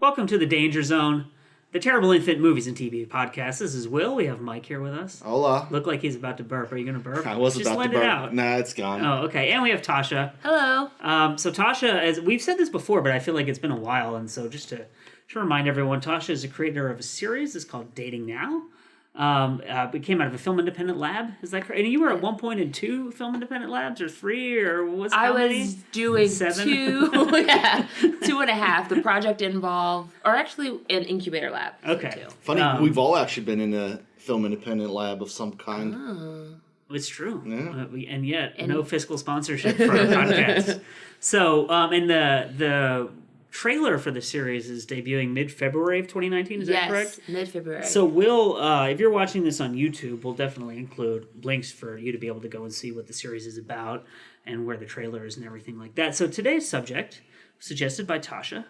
Welcome to the Danger Zone, the Terrible Infant Movies and TV podcast. This is Will. We have Mike here with us. Hola. Look like he's about to burp. Are you going to burp? I was Just about to let burp. it out. Nah, it's gone. Oh, okay. And we have Tasha. Hello. So Tasha, as we've said this before, but I feel like it's been a while, and so just to remind everyone, Tasha is a creator of a series. It's called Dating Now. It came out of a film independent lab. Is that correct? And you were at one point in 2 film independent labs, or 3, or was it I many? was doing 7? 2, 2.5. The project involved, or actually an incubator lab. Okay. Funny, we've all actually been in a film independent lab of some kind. Oh. It's true. Yeah. And yet, no fiscal sponsorship for our podcast. So, and the trailer for the series is debuting mid-February of 2019, is that correct? Yes, mid-February. So we'll, if you're watching this on YouTube, we'll definitely include links for you to be able to go and see what the series is about and where the trailer is and everything like that. So today's subject, suggested by Tasha,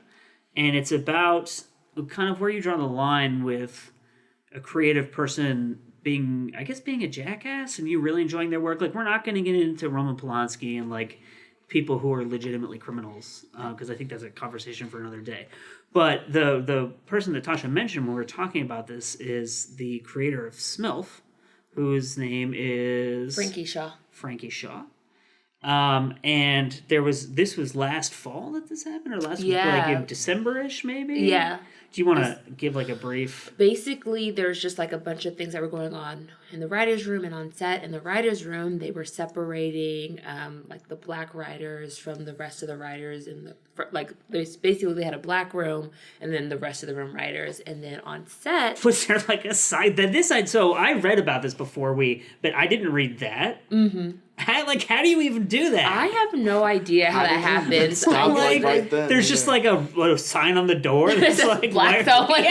and it's about kind of where you draw the line with a creative person being a jackass and you really enjoying their work. Like, we're not going to get into Roman Polanski and, like, people who are legitimately criminals, because I think that's a conversation for another day. But the person that Tasha mentioned when we were talking about this is the creator of Smilf, whose name is Frankie Shaw. And this was last fall that this happened, or like in December-ish maybe? Yeah. Do you want to give like a brief? Basically, there's just like a bunch of things that were going on in the writer's room and on set. In the writer's room, they were separating like the black writers from the rest of the writers. They had a black room and then the rest of the room writers. And then on set... Was there like a side... So I read about this before but I didn't read that. Mm-hmm. How do you even do that? I have no idea how that happens. Right then, there's just like a sign on the door that's like black only.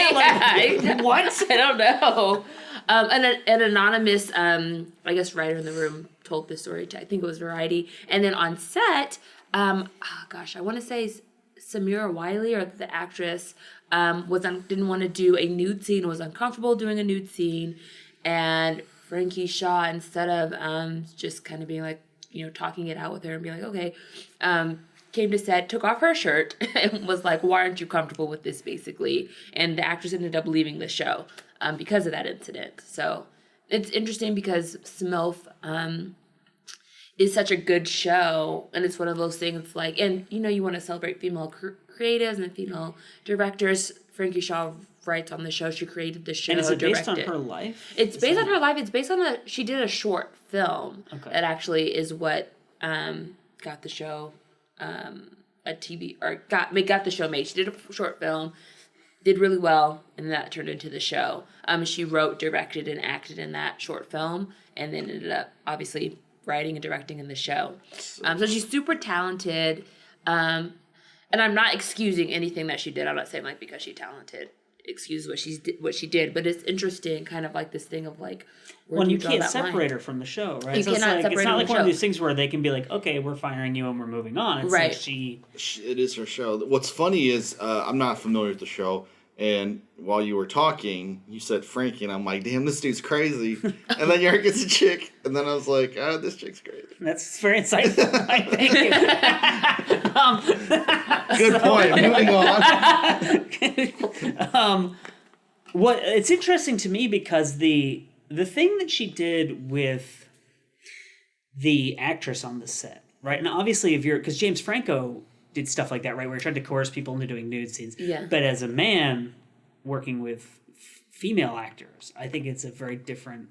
What? I don't know. An anonymous, writer in the room told this story to, I think it was Variety. And then on set, I want to say Samira Wiley, or the actress, didn't want to do a nude scene, was uncomfortable doing a nude scene, and Frankie Shaw, instead of just kind of being like, talking it out with her and being like, okay, came to set, took off her shirt, and was like, why aren't you comfortable with this, basically? And the actress ended up leaving the show because of that incident. So it's interesting because Smilf is such a good show, and it's one of those things like, and you want to celebrate female creatives and female directors. Frankie Shaw writes on the show. She created the show. And is it based on her life? It's based on her life. It's based on she did a short film that actually is what got the show a TV, or got the show made. She did a short film, did really well, and that turned into the show. She wrote, directed, and acted in that short film, and then ended up obviously writing and directing in the show. So she's super talented, and I'm not excusing anything that she did. I'm not saying like because she's talented, excuse what she did, but it's interesting, kind of like this thing of like, when you can't separate her from the show, right? You cannot separate her from the show. It's not like one of these things where they can be like, okay, we're firing you and we're moving on. It's right. Like it is her show. What's funny is I'm not familiar with the show, and while you were talking, you said Frankie, and I'm like, damn, this dude's crazy. And then Eric gets a chick, and then I was like, this chick's crazy. That's very insightful. Thank you. Good point. Moving on. It's interesting to me because the thing that she did with the actress on the set, right? And obviously, because James Franco did stuff like that, right, where he tried to coerce people into doing nude scenes. Yeah. But as a man working with female actors, I think it's a very different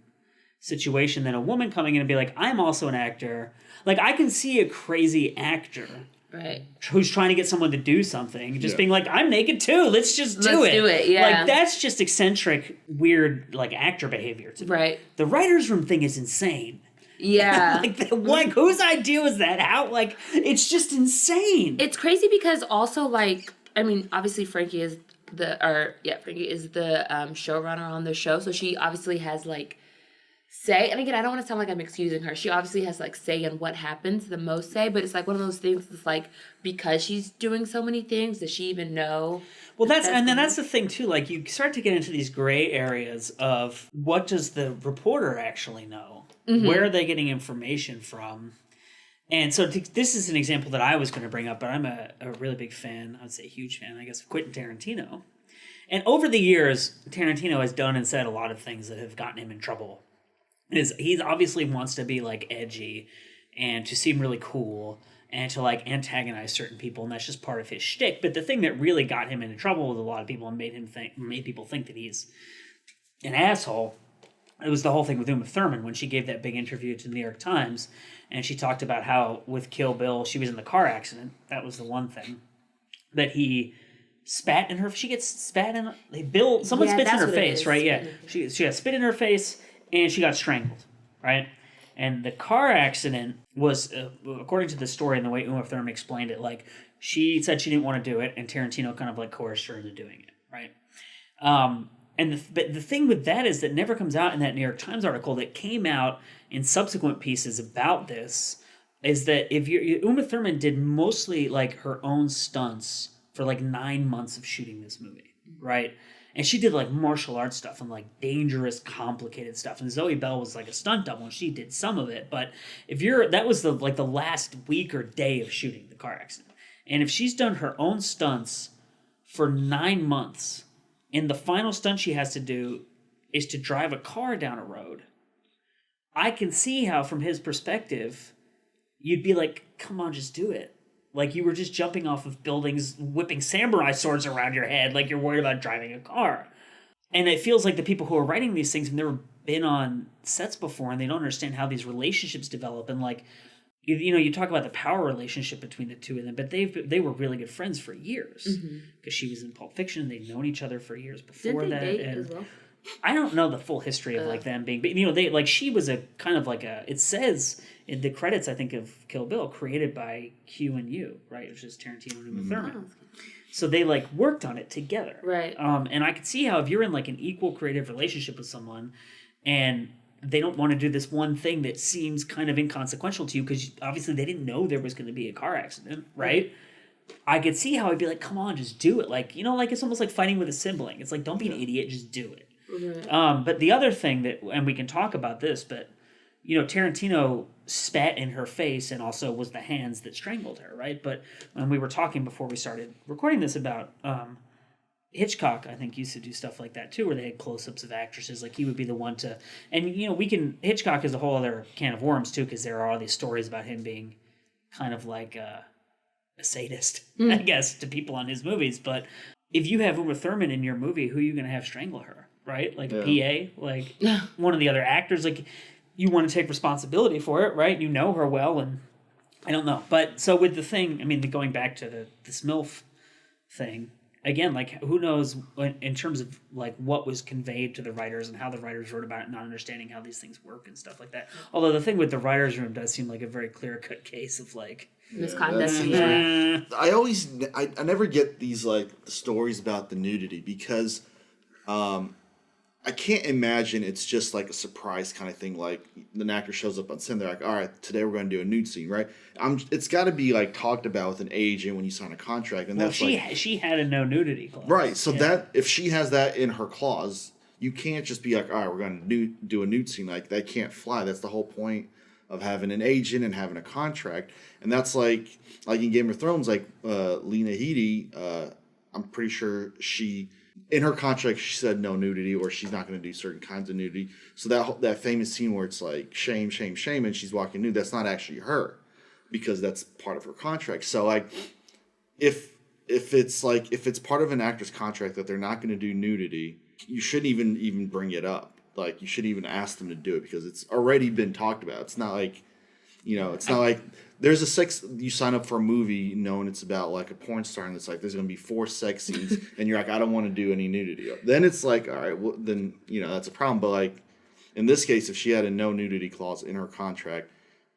situation than a woman coming in and be like, I'm also an actor. Like, I can see a crazy actor, right, who's trying to get someone to do something, just being like, I'm naked too. Let's do it. Let's do it. Yeah. Like, that's just eccentric, weird, like, actor behavior to me. Right. The writer's room thing is insane. Yeah. like whose idea was that? How? Like, it's just insane. It's crazy because also, like, I mean, obviously Frankie is the showrunner on the show, so she obviously has like say. And again, I don't want to sound like I'm excusing her. She obviously has like say in what happens, the most say. But it's like one of those things. It's like, because she's doing so many things, does she even know? Well, that's the thing too. Like, you start to get into these gray areas of what does the reporter actually know? Mm-hmm. Where are they getting information from? And so this is an example that I was going to bring up, but I'm a really big fan, I would say a huge fan, I guess, of Quentin Tarantino. And over the years, Tarantino has done and said a lot of things that have gotten him in trouble. He obviously wants to be like edgy and to seem really cool and to like antagonize certain people, and that's just part of his shtick. But the thing that really got him into trouble with a lot of people and made people think that he's an asshole, it was the whole thing with Uma Thurman when she gave that big interview to the New York Times, and she talked about how with Kill Bill she was in the car accident. That was the one thing that he spat in her. She gets spat in. Someone spits in her face, right? Yeah, she got spit in her face, and she got strangled, right? And the car accident was, according to the story and the way Uma Thurman explained it, like she said she didn't want to do it, and Tarantino kind of like coerced her into doing it, right? And the thing with that is that never comes out in that New York Times article that came out in subsequent pieces about this is that Uma Thurman did mostly like her own stunts for like 9 months of shooting this movie, right? And she did like martial arts stuff and like dangerous, complicated stuff. And Zoe Bell was like a stunt double, and she did some of it. But that was the last week or day of shooting the car accident. And if she's done her own stunts for 9 months, and the final stunt she has to do is to drive a car down a road, I can see how, from his perspective, you'd be like, come on, just do it. Like you were just jumping off of buildings, whipping samurai swords around your head, like you're worried about driving a car. And it feels like the people who are writing these things have never been on sets before, and they don't understand how these relationships develop. And like, you talk about the power relationship between the two of them, but they were really good friends for years because she was in Pulp Fiction. They'd known each other for years before that. Did they date as well? I don't know the full history of like them being, but they like she was a kind of like it says in the credits, I think, of Kill Bill, created by Q and U, right, which is Tarantino and Uma Thurman. So they like worked on it together, right? And I could see how if you're in like an equal creative relationship with someone, and they don't want to do this one thing that seems kind of inconsequential to you because obviously they didn't know there was going to be a car accident, right? I could see how I'd be like, come on, just do it. Like, like it's almost like fighting with a sibling. It's like, don't be an idiot, just do it. Right. But the other thing and we can talk about this, but, Tarantino spat in her face and also was the hands that strangled her, right? But when we were talking before we started recording this about Hitchcock, I think, used to do stuff like that too, where they had close-ups of actresses. Like he would be the one to, and Hitchcock is a whole other can of worms too, because there are all these stories about him being kind of like a sadist, I guess, to people on his movies. But if you have Uma Thurman in your movie, who are you going to have strangle her, right? Like a PA, like one of the other actors. Like you want to take responsibility for it, right? You know her well, and I don't know. But so with the thing, going back to this MILF thing. Again, like, who knows in terms of, like, what was conveyed to the writers and how the writers wrote about it, not understanding how these things work and stuff like that. Although the thing with the writer's room does seem like a very clear-cut case of, like... misconduct. I never get these, like, the stories about the nudity because I can't imagine it's just, like, a surprise kind of thing. Like, an actor shows up on set and they're like, all right, today we're going to do a nude scene, right? It's got to be, like, talked about with an agent when you sign a contract. And that's she had a no nudity clause. Right, so that, if she has that in her clause, you can't just be like, all right, we're going to do a nude scene. Like, that can't fly. That's the whole point of having an agent and having a contract. And that's like in Game of Thrones, like, Lena Headey, I'm pretty sure in her contract, she said no nudity, or she's not going to do certain kinds of nudity. So that famous scene where it's like shame, shame, shame, and she's walking nude, that's not actually her, because that's part of her contract. So like, if it's part of an actor's contract that they're not going to do nudity, you shouldn't even bring it up. Like, you shouldn't even ask them to do it because it's already been talked about. It's not like, it's not like there's you sign up for a movie knowing it's about like a porn star and it's like there's going to be 4 sex scenes and you're like, I don't want to do any nudity. Then it's like, all right, well, then, that's a problem. But like in this case, if she had a no nudity clause in her contract,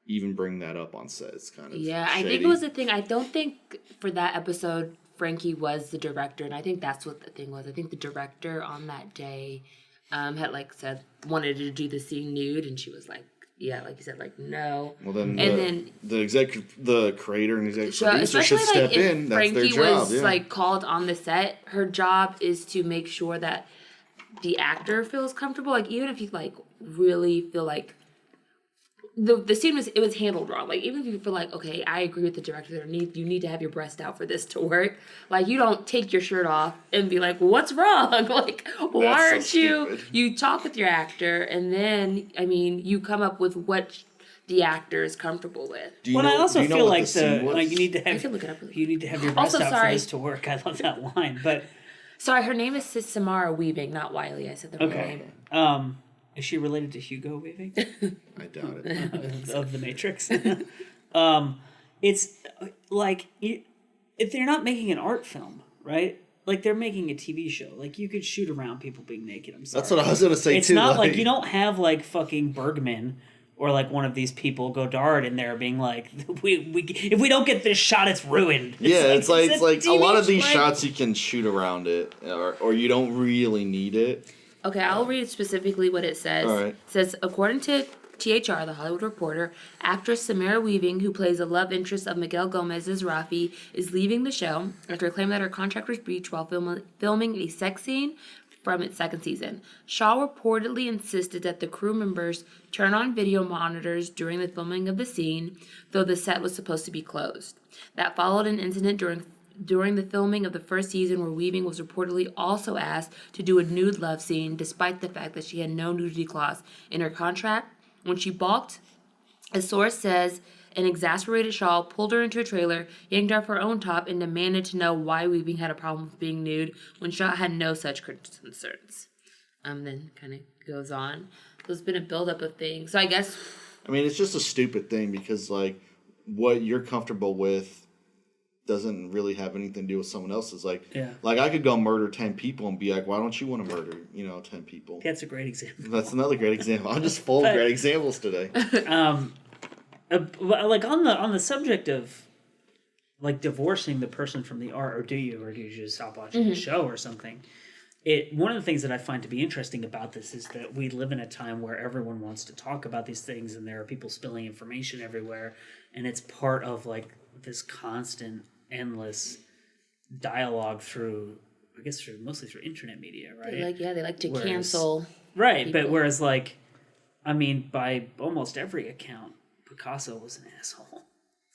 even bring that up on set, it's kind of shady. I think it was the thing. I don't think for that episode, Frankie was the director. And I think that's what the thing was. I think the director on that day had like said, wanted to do the scene nude. And she was like, yeah, like you said, like, no. Well, then the creator and executive producer should like step in. That's Frankie their job. was like called on the set. Her job is to make sure that the actor feels comfortable. Like, even if you like really feel like the scene was handled wrong. Like, even if you feel like, okay, I agree with the director, you need to have your breast out for this to work. Like, you don't take your shirt off and be like, what's wrong? Like, why aren't you? You talk with your actor, and then, I mean, you come up with what the actor is comfortable with. I also feel like you need to have. I can look it up really You need to have your breast out for this to work. I love that line, but sorry, her name is Samara Weaving, not Wiley. I said the wrong name. Is she related to Hugo Weaving? I doubt it. of The Matrix. It's like if they're not making an art film, right? Like, they're making a TV show. Like, you could shoot around people being naked. I'm sorry. That's what I was gonna say too. It's not like you don't have like fucking Bergman or like one of these people, Godard, in there being like, if we don't get this shot, it's ruined. It's like a lot of these shots you can shoot around it, or you don't really need it. Okay, I'll read specifically what it says. All right. It says, according to THR, the Hollywood Reporter, actress Samara Weaving, who plays the love interest of Miguel Gomez's Rafi, is leaving the show after claiming that her contract was breached while filming a sex scene from its second season. Shaw reportedly insisted that the crew members turn on video monitors during the filming of the scene, though the set was supposed to be closed. That followed an incident during the filming of the first season where Weaving was reportedly also asked to do a nude love scene despite the fact that she had no nudity clause in her contract. When she balked, a source says an exasperated Shaw pulled her into a trailer, yanked off her own top, and demanded to know why Weaving had a problem with being nude when Shaw had no such concerns. Then kind of goes on. There's been a buildup of things. So I guess... I mean, it's just a stupid thing because, like, what you're comfortable with doesn't really have anything to do with someone else's. Like, I could go murder 10 people and be like, why don't you want to murder, 10 people? That's a great example. That's another great example. I'm just full of great examples today. Like, on the subject of, like, divorcing the person from the art, or do you just stop watching the show or something? One of the things that I find to be interesting about this is that we live in a time where everyone wants to talk about these things, and there are people spilling information everywhere, and it's part of, like, this constant, endless dialogue through, I guess, mostly through internet media, right? They like to cancel. Right, people. but whereas, like, I mean, by almost every account, Picasso was an asshole,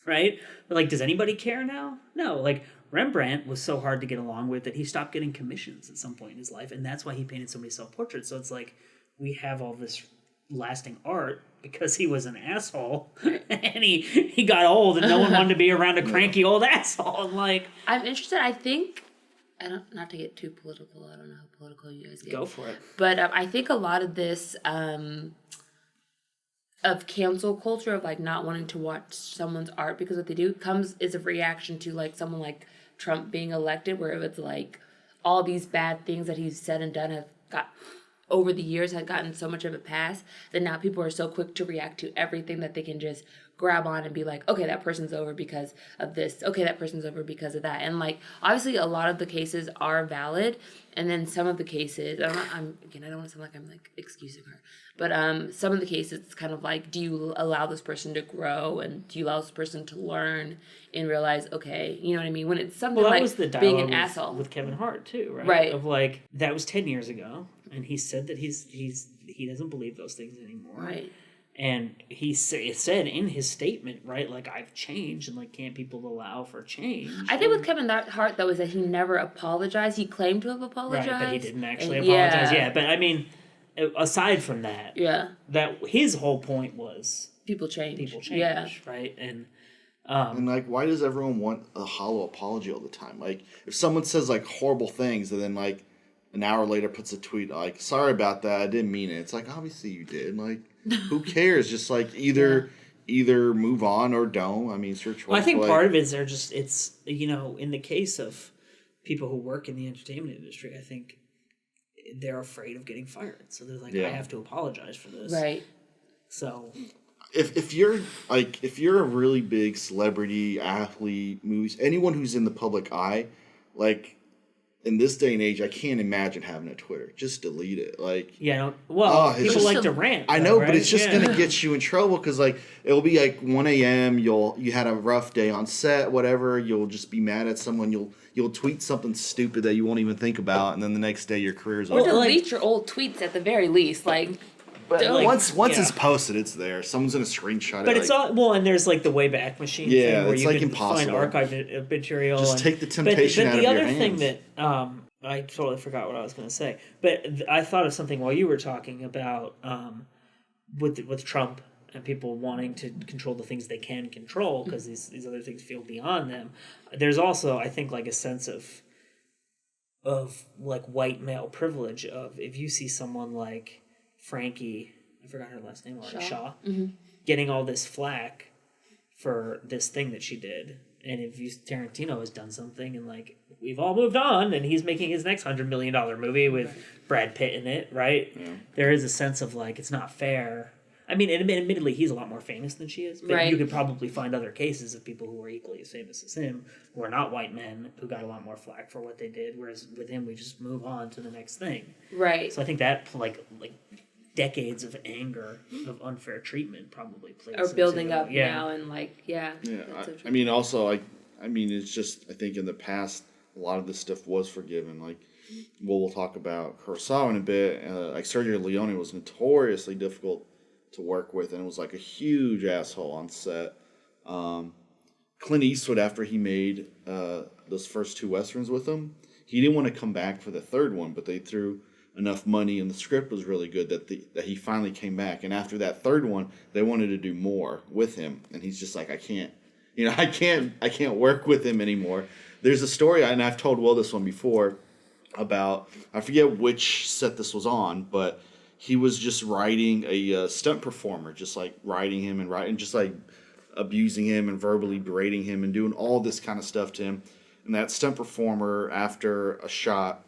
right? But, like, does anybody care now? No, like, Rembrandt was so hard to get along with that he stopped getting commissions at some point in his life, and that's why he painted so many self-portraits. So it's like, we have all this lasting art because he was an asshole and he got old and no one wanted to be around a cranky old asshole. And, like, I'm interested. I think, not to get too political, I don't know how political you guys get. Go for it. But I think a lot of this of cancel culture, of like not wanting to watch someone's art because what they do is a reaction to like someone like Trump being elected, where it's like all these bad things that he's said and done have got over the years had gotten so much of a pass that now people are so quick to react to everything that they can just grab on and be like, okay, that person's over because of this. Okay, that person's over because of that. And like, obviously a lot of the cases are valid. And then some of the cases, I don't want to sound like I'm like excusing her, but some of the cases it's kind of like, do you allow this person to grow and do you allow this person to learn and realize, okay, you know what I mean? When it's something that like was the being an asshole. With Kevin Hart too, right? Right. Of like, that was 10 years ago. And he said that he doesn't believe those things anymore. Right. And he said in his statement, right, like, I've changed, and like, can't people allow for change? I think with Kevin Hart, though, is that he never apologized. He claimed to have apologized. Right, but he didn't actually apologize. Yeah, but I mean, aside from that, that his whole point was people change. Right? And like, why does everyone want a hollow apology all the time? Like, if someone says like horrible things and then like an hour later puts a tweet like, sorry about that, I didn't mean it. It's like, obviously you did. Like, who cares? Just like either move on or don't. I mean, it's your choice. Well, I think part of it is it's in the case of people who work in the entertainment industry, I think they're afraid of getting fired. So they're like, I have to apologize for this. Right. So if you're a really big celebrity, athlete, movies, anyone who's in the public eye, like, in this day and age, I can't imagine having a Twitter. Just delete it. Like, people just like to rant. I know, but it's just gonna get you in trouble because like it'll be like 1 a.m. You had a rough day on set, whatever. You'll just be mad at someone. You'll tweet something stupid that you won't even think about, and then the next day your career's over. Or delete your old tweets at the very least. Like, But Like, once it's posted, it's there. Someone's gonna screenshot it. But it's all well, and there's like the Wayback Machine thing where it's you like can impossible. find archived material. Just take the temptation out of your hands. But the other thing that I totally forgot what I was going to say, but I thought of something while you were talking about with Trump and people wanting to control the things they can control because these other things feel beyond them. There's also, I think, like a sense of like white male privilege of if you see someone like Frankie, I forgot her last name already, Shaw, getting all this flack for this thing that she did. And if Tarantino has done something and like we've all moved on and he's making his next $100 million movie with Brad Pitt in it, right? Yeah. There is a sense of like it's not fair. I mean, admittedly, he's a lot more famous than she is, but you could probably find other cases of people who are equally as famous as him, who are not white men, who got a lot more flack for what they did, whereas with him, we just move on to the next thing. Right. So I think that, like decades of anger, of unfair treatment probably plays or building up now and, like, Yeah, I mean, also, I mean, it's just, I think in the past, a lot of this stuff was forgiven, like, we'll talk about Kurosawa in a bit, like, Sergio Leone was notoriously difficult to work with, and it was like a huge asshole on set. Clint Eastwood, after he made those first two westerns with him, he didn't want to come back for the third one, but they threw enough money and the script was really good that he finally came back. And after that third one, they wanted to do more with him, and he's just like, I can't work with him anymore. There's a story, and I've told Will this one before, about, I forget which set this was on, but he was just writing a stunt performer, just like writing him and just like abusing him and verbally berating him and doing all this kind of stuff to him. And that stunt performer, after a shot,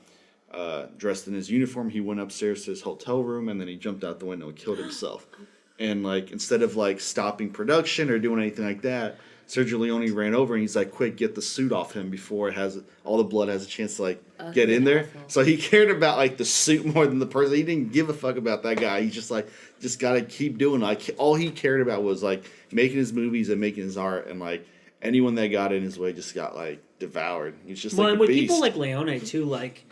dressed in his uniform, he went upstairs to his hotel room and then he jumped out the window and killed himself. And like, instead of like stopping production or doing anything like that, Sergio Leone ran over and he's like, quick, get the suit off him before it has all the blood has a chance to like get in there. Awesome. So he cared about like the suit more than the person. He didn't give a fuck about that guy. He's just like, just gotta keep doing it. Like, all he cared about was like making his movies and making his art, and like anyone that got in his way just got like devoured. He's just like a with beast. People like Leone too, like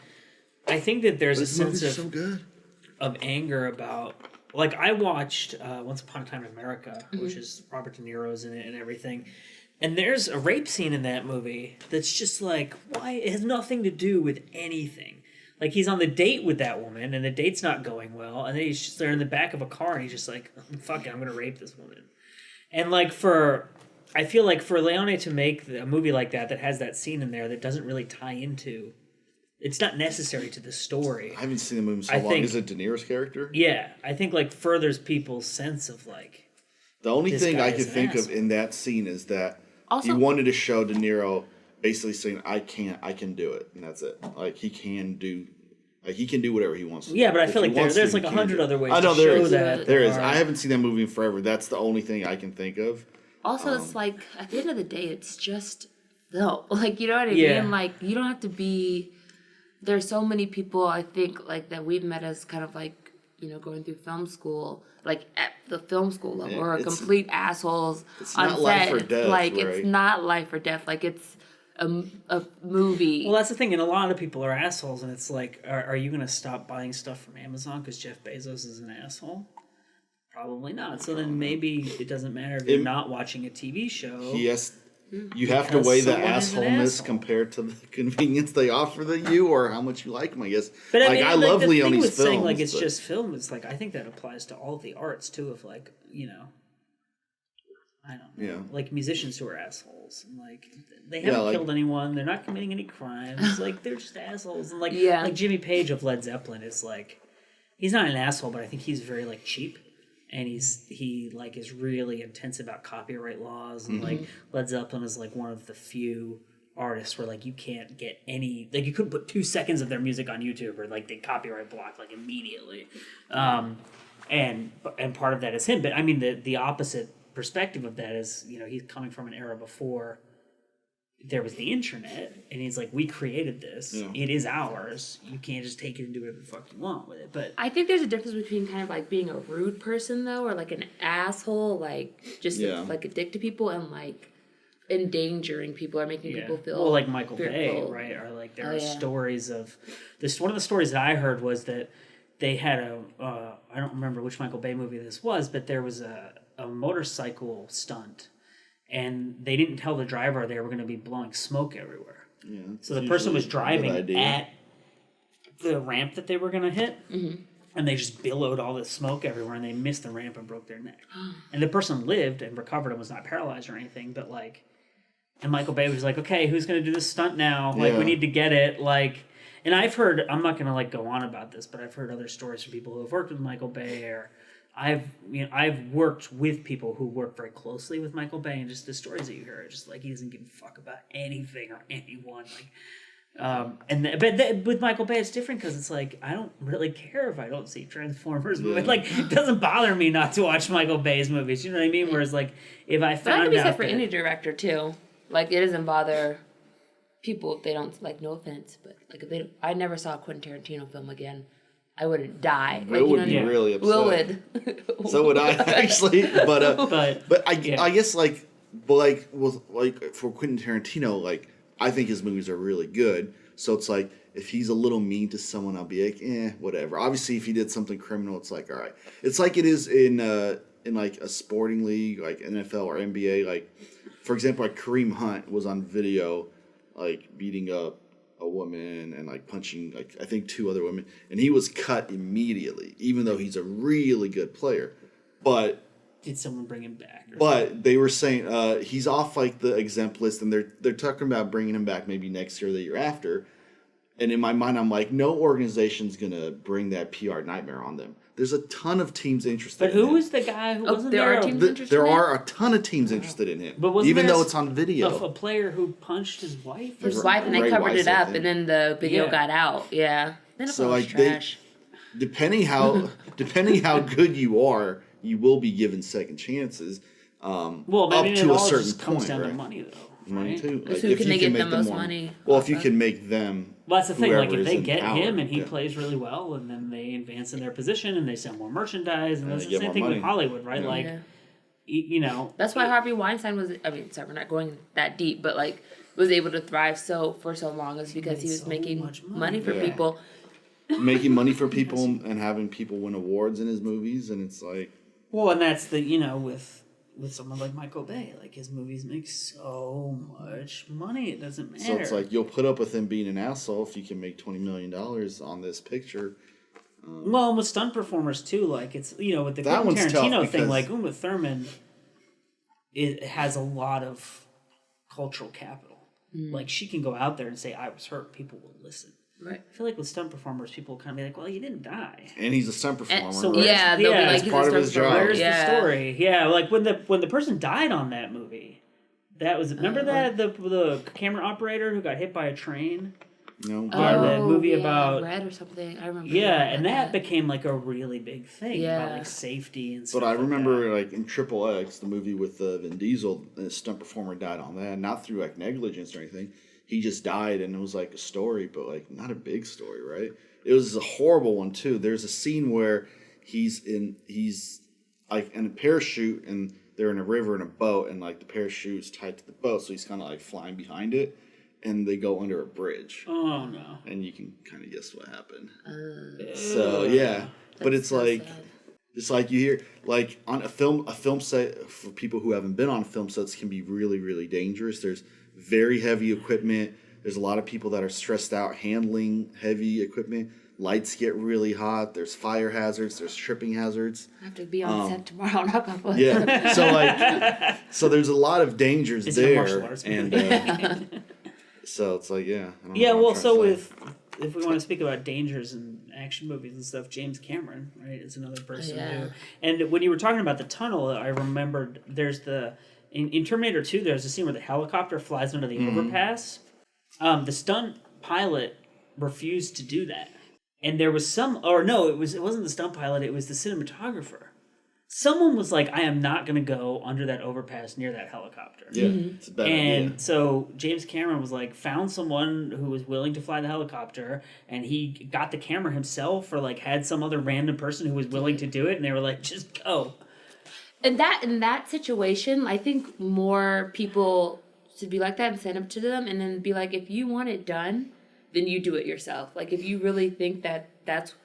I think that there's a sense of anger about. Like, I watched Once Upon a Time in America, which is Robert De Niro's in it and everything. And there's a rape scene in that movie that's just like, why? It has nothing to do with anything. Like, he's on the date with that woman, and the date's not going well, and then he's just there in the back of a car, and he's just like, fuck it, I'm going to rape this woman. And, like, I feel like for Leone to make a movie like that has that scene in there that doesn't really tie into... It's not necessary to the story. I haven't seen the movie in so long. Is it De Niro's character? Yeah. I think, like, furthers people's sense of, like... The only thing I could think of in that scene is that he wanted to show De Niro basically saying, I can do it. And that's it. Like, he can do whatever he wants to do. Yeah, but I feel like there's like 100 other ways to show that. There is. I haven't seen that movie in forever. That's the only thing I can think of. Also, it's like, at the end of the day, it's just film. Like, you know what I mean? Like, you don't have to be... There's so many people, I think, like, that we've met as kind of like, you know, going through film school, like at the film school level, or complete assholes on set. Life or death, like, right? It's not life or death. Like, it's a movie. Well, that's the thing, and a lot of people are assholes, and it's like, are you going to stop buying stuff from Amazon because Jeff Bezos is an asshole? Probably not. So then maybe it doesn't matter if you're not watching a TV show. Yes. You have to weigh the assholeness compared to the convenience they offer you, or how much you like them, I guess. But like, I love Leone's films. With saying, like, it's just film, it's like, I think that applies to all the arts, too, of, like, you know, I don't know. Yeah. Like, musicians who are assholes. And, like, they haven't killed anyone. They're not committing any crimes. Like, they're just assholes. And, like, like Jimmy Page of Led Zeppelin is, like, he's not an asshole, but I think he's very, like, cheap. And he like is really intense about copyright laws, and like Led Zeppelin is like one of the few artists where like you can't get any, like you couldn't put 2 seconds of their music on YouTube or like they copyright block like immediately, and part of that is him. But I mean the opposite perspective of that is, you know, he's coming from an era before there was the internet, and he's like, we created this. Yeah. It is ours. You can't just take it and do whatever the fuck you want with it. But I think there's a difference between kind of like being a rude person, though, or like an asshole, like just like a dick to people, and like endangering people or making people feel. Well, like Michael Bay, right? Or like there are stories of this. One of the stories that I heard was that they had I don't remember which Michael Bay movie this was, but there was a motorcycle stunt, and they didn't tell the driver they were going to be blowing smoke everywhere. Yeah, so the person was driving at the ramp that they were going to hit, and they just billowed all this smoke everywhere, and they missed the ramp and broke their neck. And the person lived and recovered and was not paralyzed or anything, but like, and Michael Bay was like, okay, who's going to do this stunt now? Like, we need to get it. Like, and I've heard, I'm not going to like go on about this, but I've heard other stories from people who have worked with Michael Bay, or I've worked with people who work very closely with Michael Bay, and just the stories that you hear are just like, he doesn't give a fuck about anything or anyone. Like, with Michael Bay, it's different because it's like, I don't really care if I don't see Transformers movies. Like, it doesn't bother me not to watch Michael Bay's movies. You know what I mean? Whereas, like, if I found that could be said for that, any director too. Like, it doesn't bother people if they don't, like, no offense, but like, if they, I never saw a Quentin Tarantino film again. I wouldn't die. Like, Will would be really upset. Will would. So would I, actually. But I guess like for Quentin Tarantino, like, I think his movies are really good. So it's like, if he's a little mean to someone, I'll be like, whatever. Obviously, if he did something criminal, it's like, all right. It's like it is in like a sporting league, like NFL or NBA. Like, for example, like Kareem Hunt was on video, like beating up a woman and like punching, like, I think 2 other women, and he was cut immediately, even though he's a really good player. But did someone bring him back? But they were saying he's off like the exempt list, and they're talking about bringing him back maybe next year or the year after. And in my mind, I'm like, no organization's gonna bring that PR nightmare on them. There's a ton of teams interested. But who was the guy who wasn't there? There are a ton of teams interested in him, but even though it's on video. A player who punched his wife. His wife, and they covered it up, and then the video got out. Yeah, then it was trash. Depending how good you are, you will be given second chances. Well, up to a certain just comes point, down right? to money, though. Money right? too. Like, so who can they get the most money? Well, if you can make them. Well, that's the thing. Like, if they get power, him and he plays really well, and then they advance in their position and they sell more merchandise, and that's the same thing with Hollywood, right? Like, you know, that's why Harvey Weinstein was. I mean, sorry, we're not going that deep, but like, was able to thrive for so long is because he was making money for people. Making money for people and having people win awards in his movies, and it's like. Well, and that's the with someone like Michael Bay, like, his movies make so much money, it doesn't matter. So it's like, you'll put up with him being an asshole if you can make $20 million on this picture. Well, and with stunt performers too, like, it's, with the Quentin Tarantino thing, like, Uma Thurman, it has a lot of cultural capital. Like, she can go out there and say, I was hurt, people will listen. Right. I feel like with stunt performers, people kind of be like, well, you didn't die. And he's a stunt performer. So right? Yeah, they'll be like, he's part of his job. Where's the story? Yeah, like when the person died on that movie, that was, remember that the camera operator who got hit by a train? No. That movie about Red or something. I remember. Yeah, and that became like a really big thing about Yeah. like safety and stuff. But I remember, like like, in Triple X, the movie with Vin Diesel, the stunt performer died on that, not through like negligence or anything. He just died, and it was like a story, but like not a big story, right? It was a horrible one too. There's a scene where he's like in a parachute, and they're in a river in a boat, and like the parachute's tied to the boat, so he's kind of like flying behind it, and they go under a bridge. Oh no! And you can kind of guess what happened. So yeah, but it's like. Sad. It's like you hear, like, on a film set, for people who haven't been on film sets, can be really, really dangerous. There's very heavy equipment. There's a lot of people that are stressed out handling heavy equipment. Lights get really hot. There's fire hazards. There's tripping hazards. I have to be on set tomorrow. Knock on wood. Yeah. So there's a lot of dangers there, and so it's like, I don't know well, so if we want to speak about dangers in action movies and stuff, James Cameron, right, is another person who. And when you were talking about the tunnel, I remembered there's in Terminator 2, there's a scene where the helicopter flies under the overpass. The stunt pilot refused to do that, and there was it wasn't the stunt pilot, it was the cinematographer. Someone was like, I am not going to go under that overpass near that helicopter. Yeah, it's a bad idea. So James Cameron was like, found someone who was willing to fly the helicopter, and he got the camera himself, or like had some other random person who was willing to do it, and they were like, just go. And in that situation, I think more people should be like that and send them to them, and then be like, if you want it done, then you do it yourself. Like, if you really think that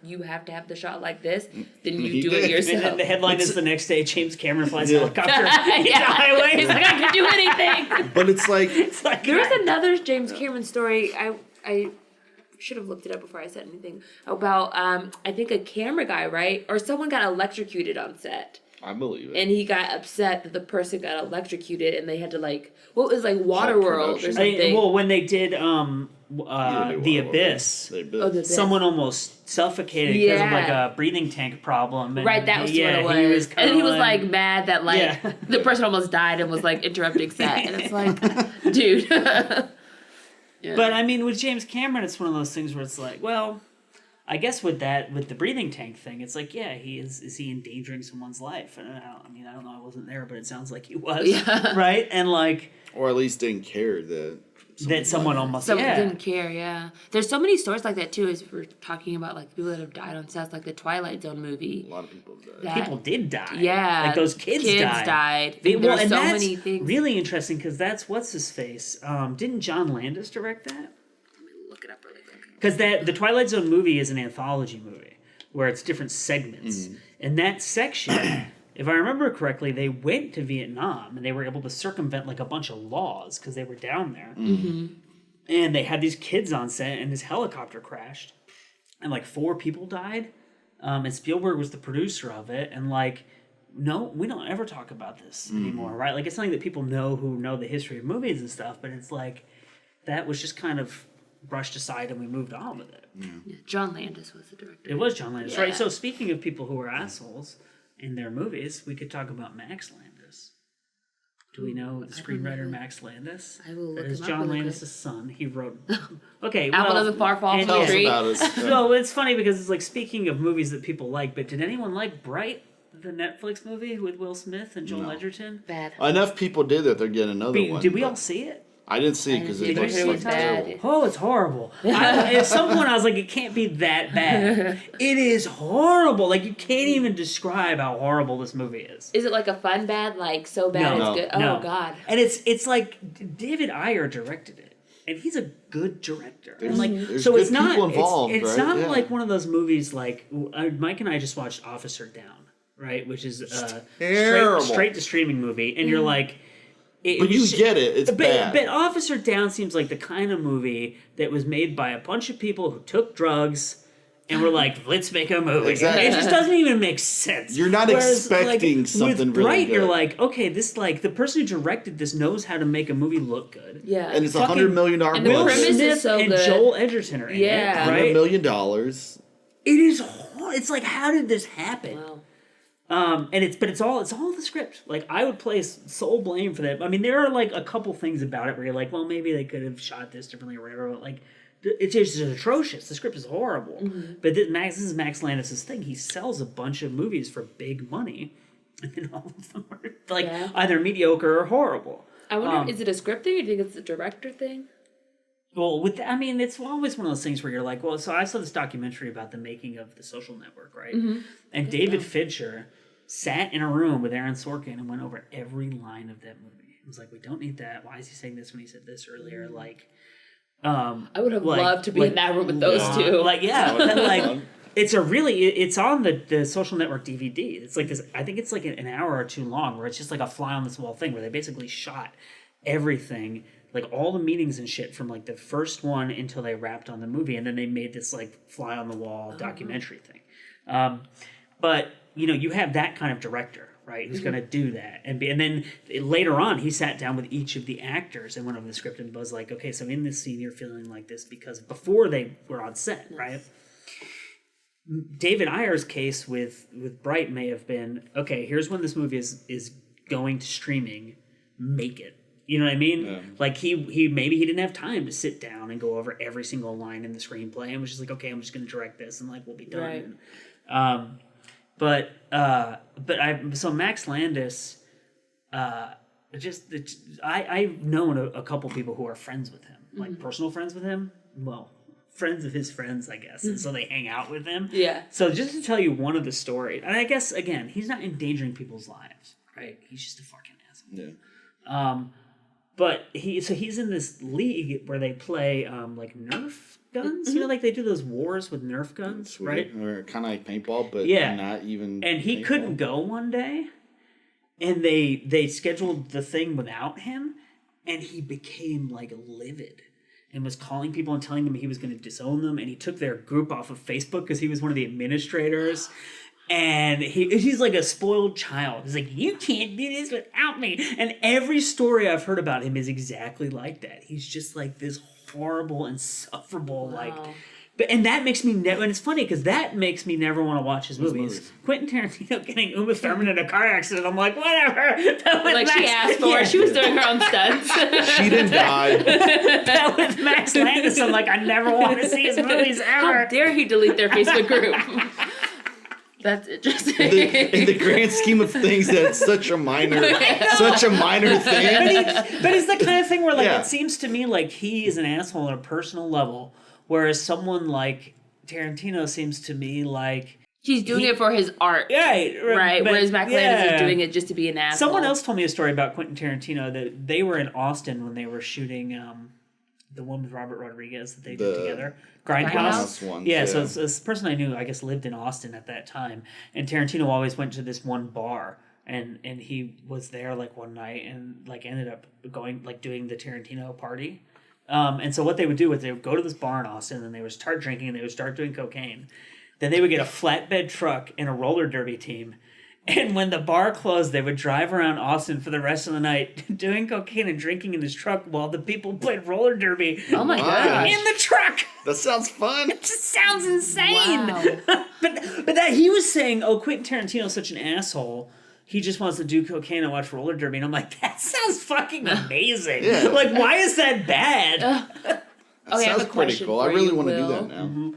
you have to have the shot like this, then you He do did. it yourself. And then the headline is the next day, James Cameron flies a Yeah. helicopter into the He's highway. like, I can do anything. But it's like, It's like, There was another James Cameron story. I should have looked it up before I said anything about. I think a camera guy, right, or someone got electrocuted on set, I believe it. and he got upset that the person got electrocuted, and they had to what was like Halt Waterworld or production. something. well, when they did You didn't do The Waterworld, Abyss, The Abyss. Oh, The Abyss. someone almost suffocated because of like Yeah. a breathing tank problem. And Right, that was what it was. he was and he was kinda like mad that Yeah. the person almost died and was like interrupting set, and it's like, dude. Yeah. But I mean, with James Cameron, it's one of those things where it's like, well, I guess with the breathing tank thing, it's like, yeah, is he endangering someone's life? And I don't know, I wasn't there, but it sounds like he was, Yeah. right? And like Or at least didn't care that someone almost Someone yeah. didn't care, yeah. There's so many stories like that too, as we're talking about like people that have died on sets, like the Twilight Zone movie. a lot of people died. That- People did die. Yeah. Like those kids died. There were so that's many things. really interesting because that's what's his face. Didn't John Landis direct that? Look it up really quick. Because the Twilight Zone movie is an anthology movie where it's different segments. And that section, if I remember correctly, they went to Vietnam and they were able to circumvent like a bunch of laws because they were down there. And they had these kids on set and this helicopter crashed. And like 4 people died. And Spielberg was the producer of it. And like, no, we don't ever talk about this anymore, right? Like, it's something that people know who know the history of movies and stuff, but it's like, that was just kind of brushed aside and we moved on with it. Yeah, John Landis was the director. It was John Landis, Yeah. right? So speaking of people who were assholes in their movies, we could talk about Max Landis. Do we know the screenwriter Max Landis? I will look That is him up John really Landis' quick. son. He wrote... Okay, Apple well... doesn't far fall and from Tell the us tree. about it. So it's funny because it's like, speaking of movies that people like, but did anyone like Bright, the Netflix movie with Will Smith and Joel No. Edgerton? Bad. Enough people did that they're getting another one. Did we but all see it? I didn't see it because I it didn't was see it. like It was bad. terrible. Oh, it's horrible. At some point, I was like, it can't be that bad. It is horrible. Like, you can't even describe how horrible this movie is. Is it like a fun bad, like so bad No. it's good? No. Oh God. And it's like David Ayer directed it, and he's a good director. And like, There's so good it's not people involved, it's right? not Yeah. like one of those movies like Mike and I just watched Officer Down, right? Which is terrible. straight to streaming movie, and you're like. But you get it. It's bad. But Officer Down seems like the kind of movie that was made by a bunch of people who took drugs and were like, let's make a movie. Exactly. It just doesn't even make sense. You're not expecting like, something with really Bright, good. you're like, okay, this like the person who directed this knows how to make a movie look good. Yeah. And it's Fucking- $100 million and the Will premise is Smith so and good. Joel Edgerton are in Yeah. it, $100 right? million. It is hard. It's like, how did this happen? Wow. And it's all the script. Like, I would place sole blame for that. I mean, there are like a couple things about it where you're like, well, maybe they could have shot this differently or whatever. But like, it's just atrocious. The script is horrible. But this is Max Landis' thing. He sells a bunch of movies for big money, and then all of them are like Yeah. either mediocre or horrible. I wonder, is it a script thing or do you think it's a director thing? Well, it's always one of those things where you're like, well, so I saw this documentary about the making of The Social Network, right? And David Fincher sat in a room with Aaron Sorkin and went over every line of that movie. It was like, we don't need that. Why is he saying this when he said this earlier? Like, I would have like- loved to be like, in that room with those two. Like, yeah, That and would be like, fun. it's on the Social Network DVD. It's like this. I think it's like an hour or two long, where it's just like a fly on this wall thing, where they basically shot everything, like all the meetings and shit from like the first one until they wrapped on the movie, and then they made this like fly on the wall documentary thing. But you have that kind of director, right, who's going to do that, and then later on he sat down with each of the actors and went over the script and was like, okay, so in this scene you're feeling like this because before they were on set, right? David Ayer's case with Bright may have been, okay, here's when this movie is going to streaming, make it. You know what I mean? Yeah. Like he maybe he didn't have time to sit down and go over every single line in the screenplay and was just like, okay, I'm just going to direct this and like we'll be done. Right. So Max Landis, I've known a couple people who are friends with him, like personal friends with him. Well, friends of his friends, I guess, and so they hang out with him. Yeah. So just to tell you one of the stories, and I guess again, he's not endangering people's lives, right? He's just a fucking asshole. Yeah. But he's in this league where they play like Nerf guns. You know, like they do those wars with Nerf guns, Sweet. right? Or kind of like paintball, but Yeah. not even. And he paintball. couldn't go one day, and they scheduled the thing without him, and he became like livid and was calling people and telling them he was going to disown them, and he took their group off of Facebook because he was one of the administrators. And he's like a spoiled child. He's like, you can't do this without me. And every story I've heard about him is exactly like that. He's just like this horrible, insufferable, like. And that makes me never. And it's funny because that makes me never want to watch his movies. Quentin Tarantino getting Uma Thurman in a car accident. I'm like, whatever. That was Like Max, she asked for it. She was doing her own stunts. She didn't die. That was Max Landis. I'm like, I never want to see his movies ever. How dare he delete their Facebook group? That's interesting. In the grand scheme of things, that's such a minor thing. But it's the kind of thing where, like, Yeah. it seems to me like he is an asshole on a personal level, whereas someone like Tarantino seems to me like He's doing it for his art. right. Right. but- Whereas Mac Landis is doing it just to be an asshole. Someone else told me a story about Quentin Tarantino that they were in Austin when they were shooting the one with Robert Rodriguez that they did together. Grindhouse. Grindhouse ones, Yeah, so this person I knew, I guess, lived in Austin at that time. And Tarantino always went to this one bar. And he was there, like, one night and, like, ended up going, like, doing the Tarantino party. And so what they would do was they would go to this bar in Austin and they would start drinking and they would start doing cocaine. Then they would get a flatbed truck and a roller derby team. And when the bar closed, they would drive around Austin for the rest of the night doing cocaine and drinking in his truck while the people played roller derby Oh my gosh. in the truck. That sounds fun. It just sounds insane. Wow. But that he was saying, oh, Quentin Tarantino's such an asshole. He just wants to do cocaine and watch roller derby. And I'm like, that sounds fucking amazing. Yeah. Like, why is that bad? That I have sounds a pretty question cool. I for really you, want to do Will. that now. Mm-hmm.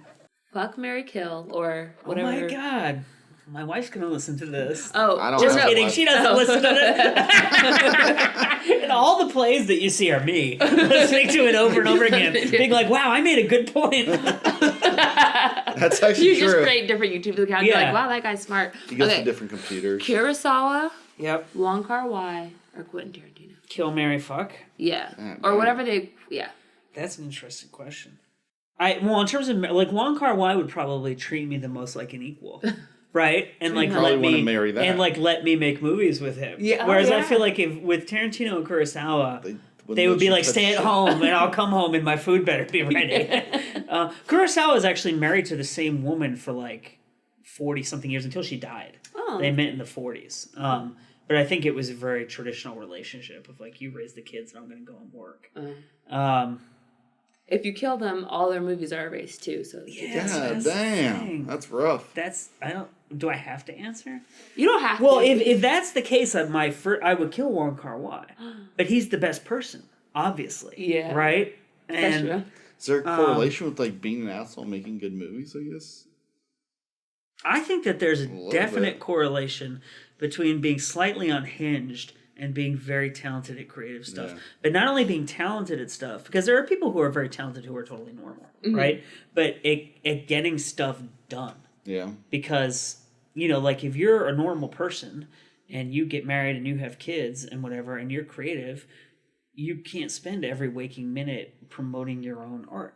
Fuck, marry, kill, or Oh whatever. my God. My wife's going to listen to this. Oh, I don't Just have kidding. one. She doesn't listen to this. And all the plays that you see are me listening to it over and over again, being like, "Wow, I made a good point." That's actually you just true. create different YouTube accounts. You're Yeah. like, wow, that guy's smart. He goes Okay, to different computers. Kurosawa, Yep. Wong Kar-wai, or Quentin Tarantino. Kill, marry, fuck. Yeah, man. or whatever they. Yeah. That's an interesting question. Well, in terms of like Wong Kar-wai would probably treat me the most like an equal, right? And like Probably let wanna me marry that. and like let me make movies with him. Yeah, oh, Whereas I yeah. feel like if with Tarantino and Kurosawa, wouldn't they would let be you like, touch stay at shit. home and I'll come home and my food better be ready. Kurosawa is actually married to the same woman for like 40 something years until she died. Oh. They met in the 40s. But I think it was a very traditional relationship of like, you raise the kids and I'm going to go and work. If you kill them, all their movies are erased too. So Yes, God that's the damn. thing. That's rough. Do I have to answer? you don't have Well, to. if that's the case, I would kill Wong Kar-wai. But he's the best person, obviously. Yeah. Right? That's And true. Is there a correlation with like being an asshole making good movies, I guess? I think that there's a little definite bit. correlation between being slightly unhinged and being very talented at creative stuff. Yeah. But not only being talented at stuff, because there are people who are very talented who are totally normal, Mm-hmm. right? But at getting stuff done. Yeah. Because, you know, like if you're a normal person and you get married and you have kids and whatever and you're creative, you can't spend every waking minute promoting your own art.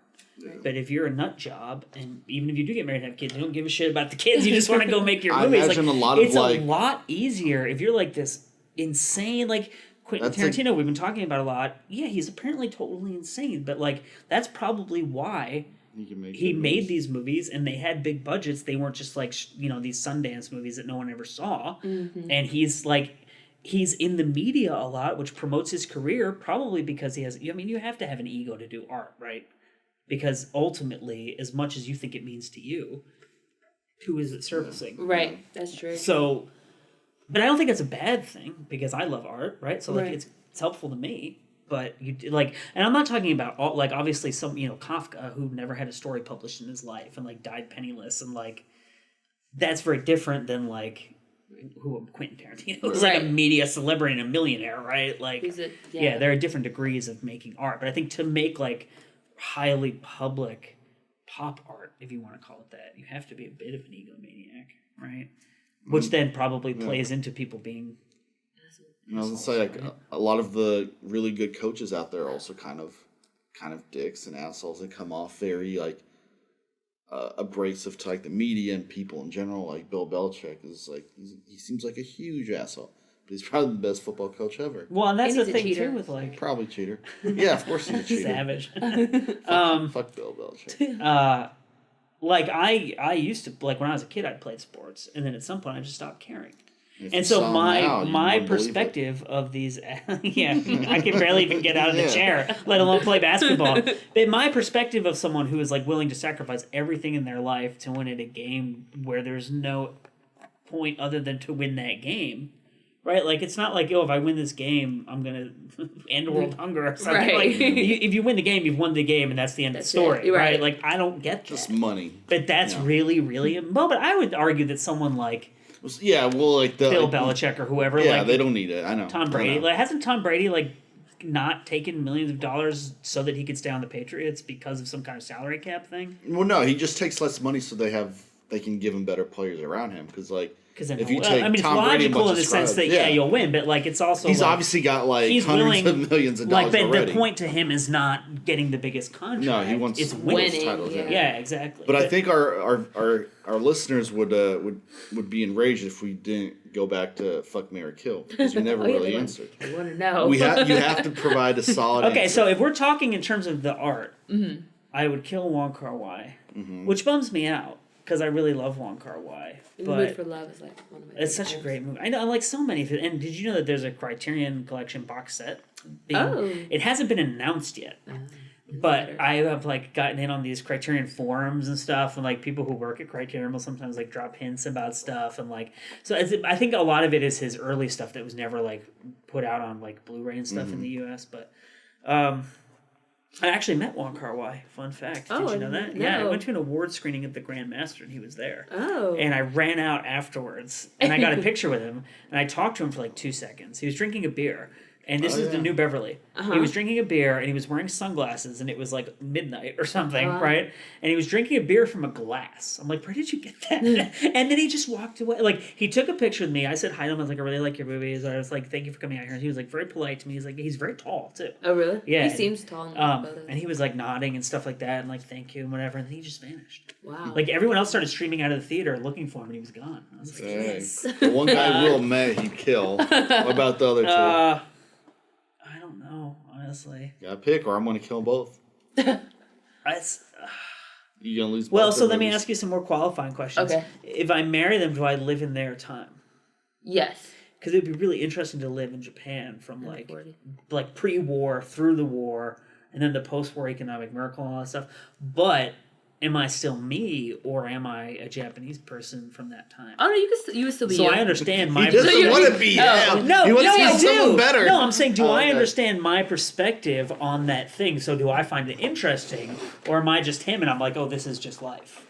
But if you're a nut job, and even if you do get married and have kids, you don't give a shit about the kids. You just want to go make your I movies. imagine like, a lot of, it's like- a lot easier if you're like this insane, like Quentin That's Tarantino. We've been talking about a lot. Yeah, he's apparently totally insane, but like that's probably why You can make he good made movies. these movies, and they had big budgets. They weren't just like these Sundance movies that no one ever saw. And he's in the media a lot, which promotes his career, probably because he has. I mean, you have to have an ego to do art, right? Because ultimately, as much as you think it means to you, who is it servicing? Right. That's true. So, but I don't think it's a bad thing because I love art, right? So like Right. it's helpful to me. But you like, and I'm not talking about all, like obviously some Kafka who never had a story published in his life and like died penniless and like that's very different than like who Quentin Tarantino who's like a Right. media celebrity and a millionaire, right? Like He's a- yeah, yeah. there are different degrees of making art, but I think to make like highly public pop art, if you want to call it that, you have to be a bit of an egomaniac, right? Which then probably plays into people being I was gonna say, like, a lot of the really good coaches out there are also kind of dicks and assholes that come off very, like, abrasive to, like, the media and people in general. Like, Bill Belichick is, like, he seems like a huge asshole. But he's probably the best football coach ever. Well, and that's And the he's a thing, cheater. too, with, like... Probably cheater. Yeah, of course he's a cheater. Savage. Fuck Bill Belichick. Like, I used to... Like, when I was a kid, I'd played sports. And then at some point, I just stopped caring. If And you so saw him now, you my wouldn't believe it. perspective of these, yeah, I can barely even get out of the chair, let alone play basketball. But my perspective of someone who is like willing to sacrifice everything in their life to win at a game where there's no point other than to win that game, right? Like, it's not like, oh, if I win this game, I'm gonna end world hunger or something. Right. Like, if you win the game, you've won the game, and that's the end of the story, it, right? right? Like, I don't get that. Just money. But that's really, really. Well, but I would argue that someone like Yeah, well, like the Bill Belichick or whoever, Yeah, like they don't need it. I know. Tom Brady. Like, hasn't Tom Brady like not taken millions of dollars so that he could stay on the Patriots because of some kind of salary cap thing? Well, no, he just takes less money so they can give him better players around him. Because like, Because if you take I mean, Tom it's Brady and a logical bunch in the of sense that scrubs, you'll win, but like it's also he's like, obviously got like he's hundreds willing, of millions of dollars like, but already. the point to him is not getting the biggest contract. No, he wants it's winning, titles. yeah. Yeah, exactly. But I think our listeners would be enraged if we didn't go back to fuck, marry, kill, because you never really answered. I want to know. You have to provide a solid. Okay, answer. so if we're talking in terms of the art, I would kill Wong Kar-wai, which bums me out because I really love Wong Kar-wai. Mood But for Love is like one of my it's such a great movie. I know, I like so many of it. And did you know that there's a Criterion Collection box set? It hasn't been announced yet. But I have like gotten in on these Criterion forums and stuff, and like people who work at Criterion will sometimes like drop hints about stuff, and like so I think a lot of it is his early stuff that was never like put out on like Blu-ray and stuff in the U.S. But I actually met Wong Kar-wai. Fun fact. Did you know that? No. Yeah, I went to an award screening at the Grand Master, and he was there. Oh. And I ran out afterwards, and I got a picture with him, and I talked to him for like 2 seconds. He was drinking a beer. And this is the New Beverly. He was drinking a beer, and he was wearing sunglasses, and it was like midnight or something, right? And he was drinking a beer from a glass. I'm like, where did you get that? And then he just walked away. Like, he took a picture with me. I said hi to him. I was like, I really like your movies. I was like, thank you for coming out here. And he was like very polite to me. He's like, he's very tall, too. Oh, really? Yeah. He seems tall. And he was like nodding and stuff like that, and like, thank you and whatever. And then he just vanished. Wow. Like, everyone else started streaming out of the theater looking for him, and he was gone. I was like, Dang. The one guy Will May he'd kill. What about the other two? I don't know, honestly. Gotta pick, or I'm gonna kill them both. It's, You gonna lose. well, both so their let me movies. ask you some more qualifying questions. Okay. If I marry them, do I live in their time? Yes. Because it'd be really interesting to live in Japan from like 40. like pre-war through the war and then the post-war economic miracle and all that stuff. But am I still me, or am I a Japanese person from that time? Oh no, you would still be. So you. I understand my. He doesn't you- want to be him. No, he wants no, to be I someone do. better. No, I'm saying, do I okay. understand my perspective on that thing? So do I find it interesting, or am I just him and I'm like, oh, this is just life?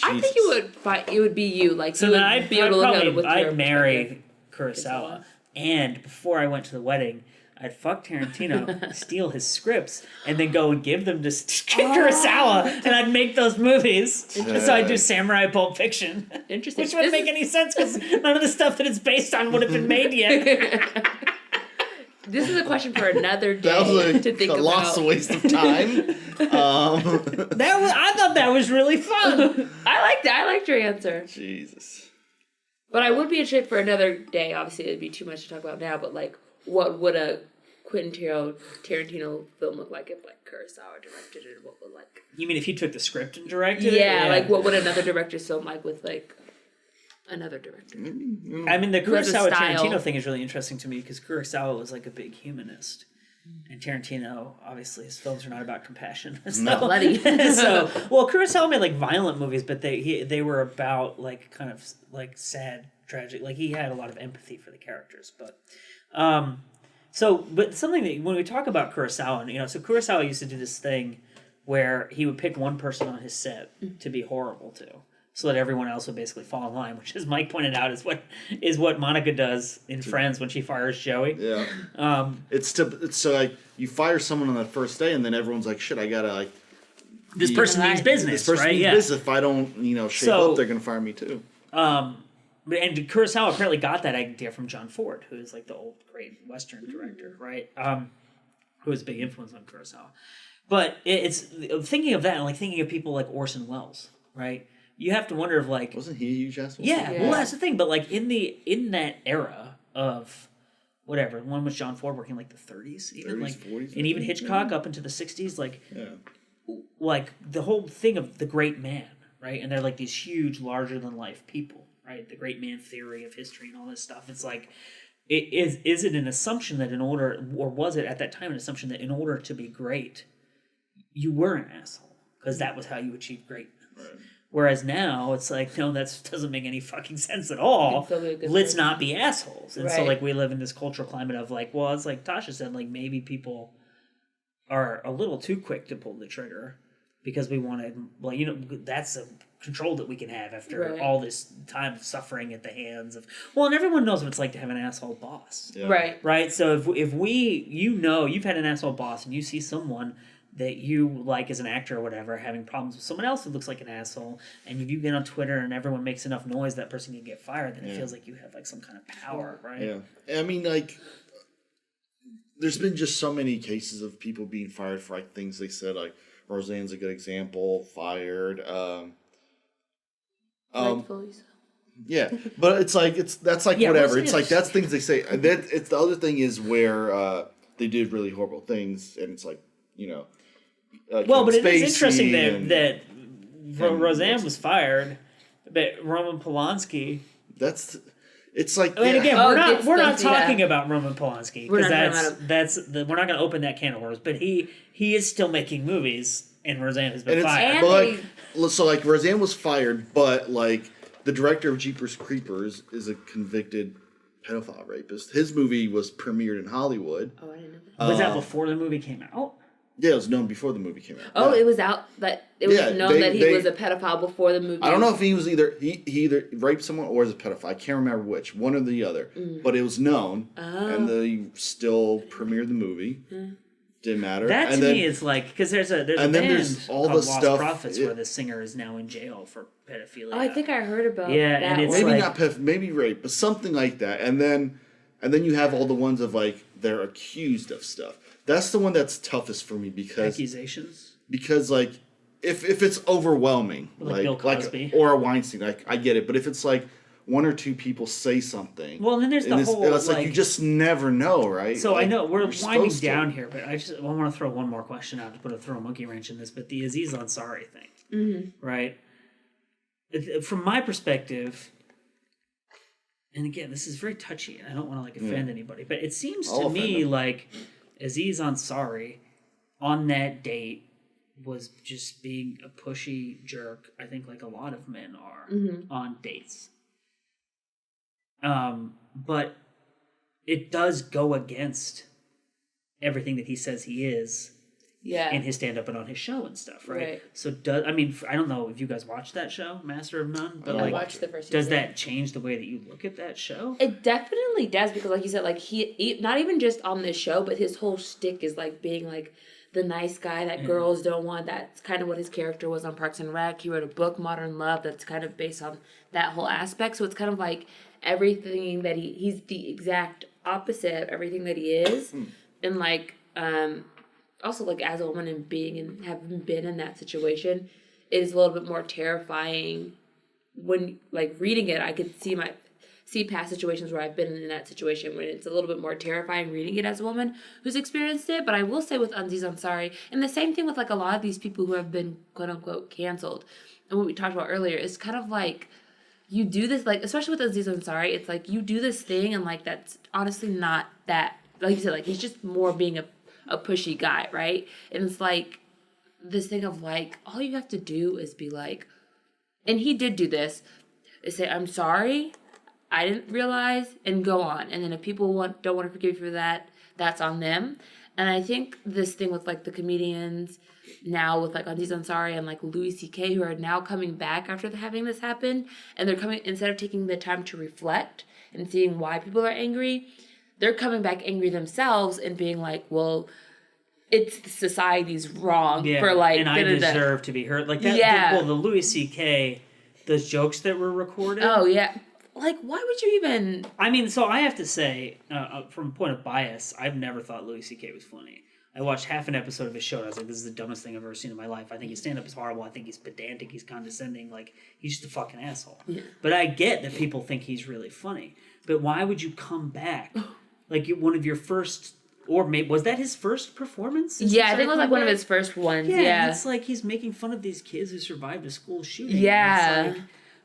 I think you would find it would be you. Like So you then would I'd be able to look at it with your I'd marry perspective. Kurosawa, and before I went to the wedding, I'd fuck Tarantino, steal his scripts, and then go and give them to Kurosawa, and I'd make those movies. So I'd do Samurai Pulp Fiction. Interesting. Which wouldn't make any sense because none of the stuff that it's based on would have been made yet. This is a question for another day That was to think a about. lost waste of time. I thought that was really fun. I liked it. I liked your answer. Jesus. But I would be interested for another day. Obviously, it'd be too much to talk about now. But like, what would a Quentin Tarantino film look like if like Kurosawa directed it? What would like? You mean if he took the script and directed it? Yeah, like what would another director's film like with like another director? I mean, the Who has a Kurosawa style. Tarantino thing is really interesting to me because Kurosawa was like a big humanist. And Tarantino, obviously, his films are not about compassion. So, Bloody. Well, Kurosawa made like violent movies, but they were about like kind of like sad, tragic. Like he had a lot of empathy for the characters. But but something that when we talk about Kurosawa, so Kurosawa used to do this thing where he would pick one person on his set to be horrible to, so that everyone else would basically fall in line, which, as Mike pointed out, is what Monica does in Friends when she fires Joey. Yeah. It's so like you fire someone on the first day, and then everyone's like, "Shit, I gotta like." This person means business, This person right? means Yeah. business. If I don't, shape up, they're gonna fire me too. and Kurosawa apparently got that idea from John Ford, who is like the old great Western director, right? Who was a big influence on Kurosawa. But it's thinking of that and like thinking of people like Orson Welles, right? You have to wonder if like Wasn't he a huge asshole? yeah, Yeah. well that's the thing. But like in that era of whatever, one was John Ford working like the 30s, even 30s, like 40s, and even Hitchcock up into the 60s, Yeah. like the whole thing of the great man, right? And they're like these huge, larger than life people, right? The great man theory of history and all this stuff. It's like, is it an assumption that in order, or was it at that time an assumption that in order to be great, you were an asshole because that was how you achieved greatness? Right. Whereas now it's like, no, that doesn't make any fucking sense at all. still be a good Let's person. not be assholes. And so Right. like we live in this cultural climate of like, well, it's like Tasha said, like maybe people are a little too quick to pull the trigger because we want to, well, you know, that's a control that we can have after Right. all this time of suffering at the hands of, well, and everyone knows what it's like to have an asshole boss. Yeah. Right. Right? So if we, you know, you've had an asshole boss and you see someone that you like as an actor or whatever having problems with someone else who looks like an asshole, and if you get on Twitter and everyone makes enough noise that person can get fired, then it feels like you have like some kind of power, right? Yeah. I mean, like, there's been just so many cases of people being fired for like things they said. Like Roseanne's a good example. Fired. Rightfully so. Yeah, but it's like Yeah, whatever. Roseanne It's like is- that's things they say. And then it's the other thing is where they did really horrible things, and it's like, you know. Well, but it Spacey is interesting and that Roseanne what's- was fired, but Roman Polanski. That's. It's like. I mean, yeah. again, Oh, we're not Spacey, yeah. talking about Roman Polanski We're because not talking we're not going to open that can of worms. But he is still making movies, and Roseanne has been And it's fired. And but like, so like Roseanne was fired, but like the director of Jeepers Creepers is a convicted pedophile rapist. His movie was premiered in Hollywood. Oh, I didn't know that. Was that before the movie came out? Yeah, it was known before the movie came out. Oh, Yeah. it was out that it was Yeah, known that he was a pedophile before the movie. I don't know if he was he either raped someone or was a pedophile. I can't remember which, one or the other. But it was known, and they still premiered the movie. Didn't matter. That and to then, me is like because there's a and band then there's all called the Lost stuff- Prophets it- where the singer is now in jail for pedophilia. Oh, I think I heard about Yeah, that and it's one. maybe like- not maybe rape, but something like that. And then you have all the ones of like they're accused of stuff. That's the one that's toughest for me accusations. because like if it's overwhelming, Like Bill Cosby. or a Weinstein, like I get it. But if it's like one or two people say something, Well, and then there's the it's, whole it's like you just never know, right? So Like, I know we're you're winding supposed to. down here, but I want to throw one more question out to throw a monkey wrench in this. But the Aziz Ansari thing, right? From my perspective, and again, this is very touchy, and I don't want to like offend anybody, but it seems I'll to offend me him. like Aziz Ansari on that date was just being a pushy jerk. I think like a lot of men are on dates. But it does go against everything that he says he is Yeah. in his stand-up and on his show and stuff, right? Right. So I don't know if you guys watched that show, Master of None, but I like, watched the first does season. that change the way that you look at that show? It definitely does because, like you said, like he not even just on this show, but his whole shtick is like being like the nice guy that girls don't want. That's kind of what his character was on Parks and Rec. He wrote a book, Modern Love, that's kind of based on that whole aspect. So it's kind of like everything that he's the exact opposite of everything that he is, and like also like as a woman and being and having been in that situation, it is a little bit more terrifying. When like reading it, I could see past situations where I've been in that situation when it's a little bit more terrifying reading it as a woman who's experienced it. But I will say with Aziz Ansari, and the same thing with like a lot of these people who have been quote unquote canceled, and what we talked about earlier is kind of like you do this, like especially with Aziz Ansari, it's like you do this thing and like that's honestly not that, like you said, like he's just more being a pushy guy, right? And it's like this thing of like all you have to do is be like, and he did do this, is say I'm sorry, I didn't realize, and go on. And then if people don't want to forgive you for that, that's on them. And I think this thing with like the comedians now with like Aziz Ansari and like Louis C.K. who are now coming back after having this happen, and they're coming, instead of taking the time to reflect and seeing why people are angry, they're coming back angry themselves and being like, well, it's society's wrong for like and I da-da-da. deserve to be hurt like that. Yeah. Well, the Louis C.K. those jokes that were recorded. Oh yeah. like, why would you even... I mean, so I have to say, from a point of bias, I've never thought Louis C.K. was funny. I watched half an episode of his show and I was like, this is the dumbest thing I've ever seen in my life. I think his stand-up is horrible. I think he's pedantic. He's condescending. Like, he's just a fucking asshole. Yeah. But I get that people think he's really funny. But why would you come back? Like, one of your first... Or maybe... Was that his first performance? Yeah, I think it was like one of his first ones. Yeah. It's like he's making fun of these kids who survived a school shooting. Yeah.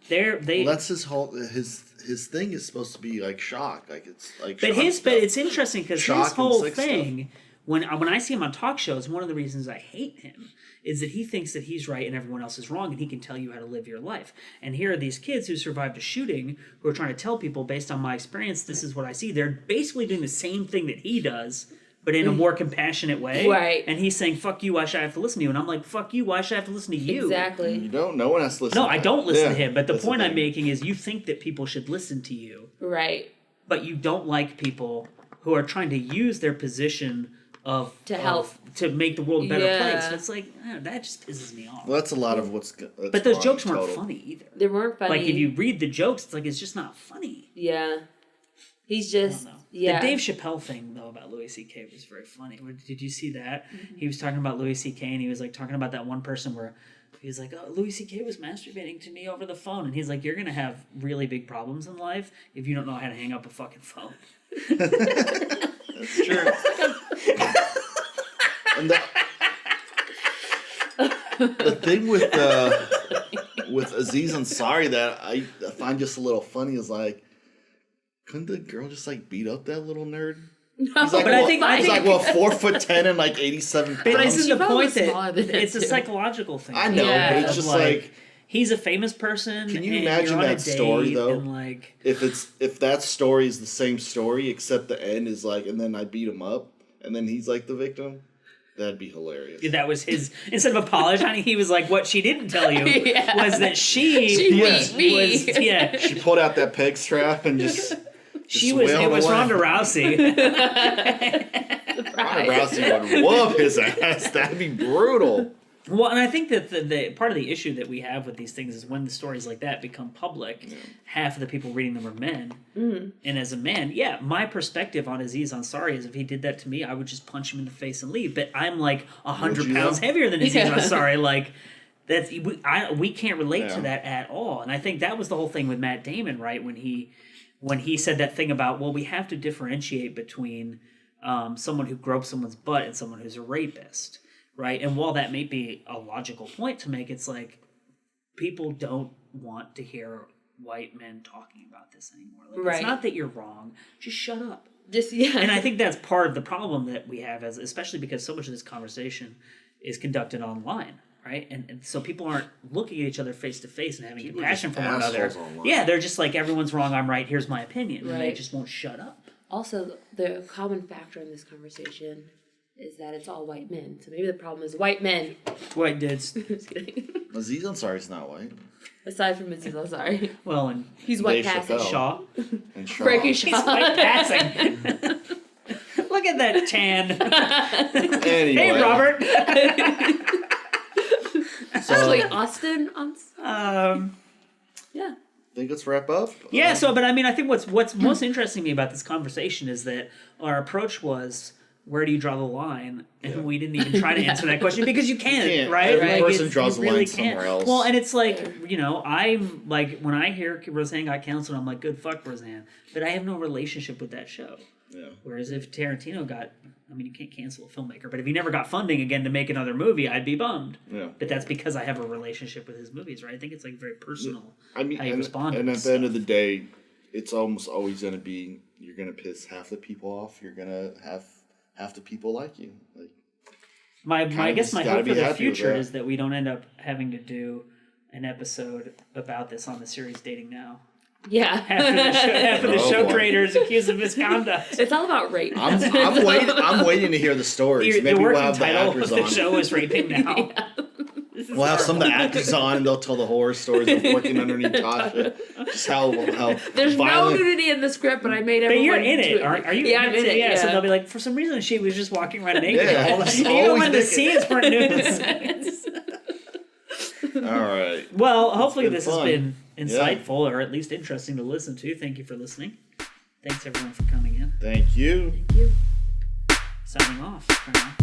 It's like, well, that's his whole... His thing is supposed to be like shock. Like, it's like But it's interesting because his whole thing... Stuff. When I see him on talk shows, one of the reasons I hate him is that he thinks that he's right and everyone else is wrong, and he can tell you how to live your life. And here are these kids who survived a shooting who are trying to tell people, based on my experience, this is what I see. They're basically doing the same thing that he does, but in a more compassionate way. Right. And he's saying, fuck you, why should I have to listen to you? And I'm like, fuck you, why should I have to listen to you? Exactly. You don't. No one has to listen No, to I him. don't listen to him. But the point I'm making is you think that people should listen to you. Right. But you don't like people who are trying to use their position to help to make the world a better place. So it's like that just pisses me off. Well, that's a lot of what's. But those jokes weren't funny either. They weren't funny. Like if you read the jokes, it's like it's just not funny. Yeah, he's just The Dave Chappelle thing though about Louis C.K. was very funny. Did you see that? Mm-hmm. He was talking about Louis C.K. and he was like talking about that one person where he was like, "Oh, Louis C.K. was masturbating to me over the phone," and he's like, "You're gonna have really big problems in life if you don't know how to hang up a fucking phone." That's true. And the thing with Aziz Ansari that I find just a little funny is like, couldn't the girl just like beat up that little nerd? No, he's like, but well, I think 4'10" and like 87 pounds. But isn't the point that it's a psychological thing? I know, but it's just like he's a famous person. Can you imagine that story though? And like, if that story is the same story except the end is like, and then I beat him up, and then he's like the victim. That'd be hilarious. That was his. Instead of apologizing, he was like, "What she didn't tell you was that she beat me." She pulled out that peg strap and just. It was Ronda Rousey. Ronda Rousey would whoop his ass. That'd be brutal. Well, and I think that the part of the issue that we have with these things is when the stories like that become public, half of the people reading them are men. Mm-hmm. And as a man, my perspective on Aziz Ansari is if he did that to me, I would just punch him in the face and leave. But I'm like 100 pounds heavier than Aziz Ansari. Like, we can't relate to that at all. And I think that was the whole thing with Matt Damon, right? When he said that thing about, well, we have to differentiate between someone who gropes someone's butt and someone who's a rapist. Right, and while that may be a logical point to make, it's like people don't want to hear white men talking about this anymore. Like, It's not that you're wrong; just shut up. And I think that's part of the problem that we have, especially because so much of this conversation is conducted online, right? And so people aren't looking at each other face to face and having compassion for one another. Online. Yeah, they're just like, everyone's wrong, I'm right. Here's my opinion, and they just won't shut up. Also, the common factor in this conversation is that it's all white men. So maybe the problem is white men. White dudes. Just kidding. Aziz Ansari's not white. Aside from Aziz Ansari. Well, and he's white Dave passing. Chappelle. Shaw. And Shaw. Frankie Shaw. He's white passing. Look at that tan. Anyway. Hey, Robert. Actually, Austin. Yeah. Think let's wrap up? Yeah, but I mean, I think what's most interesting to me about this conversation is that our approach was, where do you draw the line? And we didn't even try to answer that question because you can't, right? Every person draws the line somewhere else. Well, and it's like, I'm like, when I hear Roseanne got canceled, I'm like, good fuck Roseanne. But I have no relationship with that show. Yeah. Whereas if Tarantino you can't cancel a filmmaker, but if he never got funding again to make another movie, I'd be bummed. Yeah. But that's because I have a relationship with his movies, right? I think it's like very personal how you respond to and at this the end of the day, it's almost always going to be, you're going to piss half the people off. You're going to have half the people like you. Like, I guess my hope for the future is that we don't end up having to do an episode about this on the series Dating Now. Yeah. Half of the show creators accused of misconduct. It's all about rape. I'm waiting to hear the stories. Maybe we'll have the actors on. The show is Raping Now. Yeah. We'll have some of the actors on, and they'll tell the horror stories of working underneath Tasha. Just how there's violent. no nudity in the script, but I made everyone. But you're in it, are you? Yeah, I'm in it. Yeah. So they'll be like, for some reason, she was just walking around naked. Yeah, even when the scenes weren't nude. All right. Well, hopefully this has been insightful or at least interesting to listen to. Thank you for listening. Thanks everyone for coming in. Thank you. Thank you. Signing off for now.